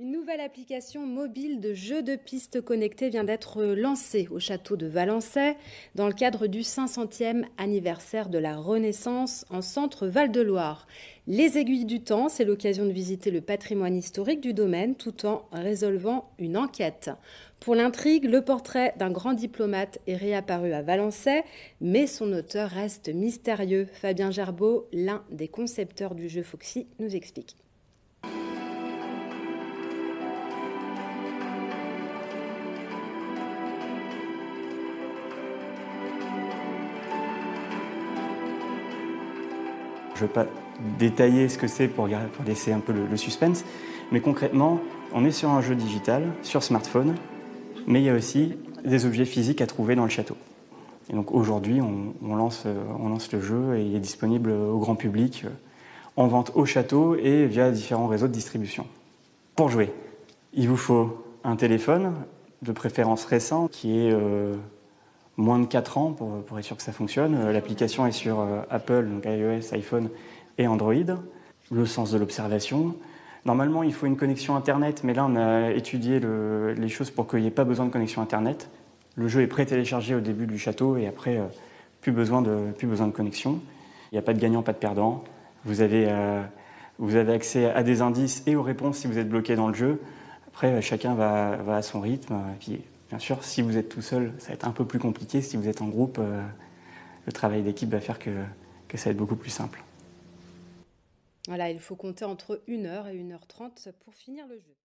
Une nouvelle application mobile de jeux de pistes connectés vient d'être lancée au château de Valençay dans le cadre du 500e anniversaire de la Renaissance en centre Val-de-Loire. Les aiguilles du temps, c'est l'occasion de visiter le patrimoine historique du domaine tout en résolvant une enquête. Pour l'intrigue, le portrait d'un grand diplomate est réapparu à Valençay, mais son auteur reste mystérieux. Fabien Gerbeau, l'un des concepteurs du jeu Foxy, nous explique. Je ne veux pas détailler ce que c'est pour laisser un peu le suspense, mais concrètement, on est sur un jeu digital, sur smartphone, mais il y a aussi des objets physiques à trouver dans le château. Et donc aujourd'hui, on lance le jeu et il est disponible au grand public en vente au château et via différents réseaux de distribution. Pour jouer, il vous faut un téléphone, de préférence récent, qui est moins de 4 ans pour être sûr que ça fonctionne. L'application est sur Apple, donc iOS, iPhone et Android. Le sens de l'observation. Normalement, il faut une connexion Internet, mais là, on a étudié les choses pour qu'il n'y ait pas besoin de connexion Internet. Le jeu est pré-téléchargé au début du château et après, plus besoin de connexion. Il n'y a pas de gagnant, pas de perdant. Vous avez accès à des indices et aux réponses si vous êtes bloqué dans le jeu. Après, chacun va à son rythme. Et puis, bien sûr, si vous êtes tout seul, ça va être un peu plus compliqué. Si vous êtes en groupe, le travail d'équipe va faire que ça va être beaucoup plus simple. Voilà, il faut compter entre 1 heure et 1h30 pour finir le jeu.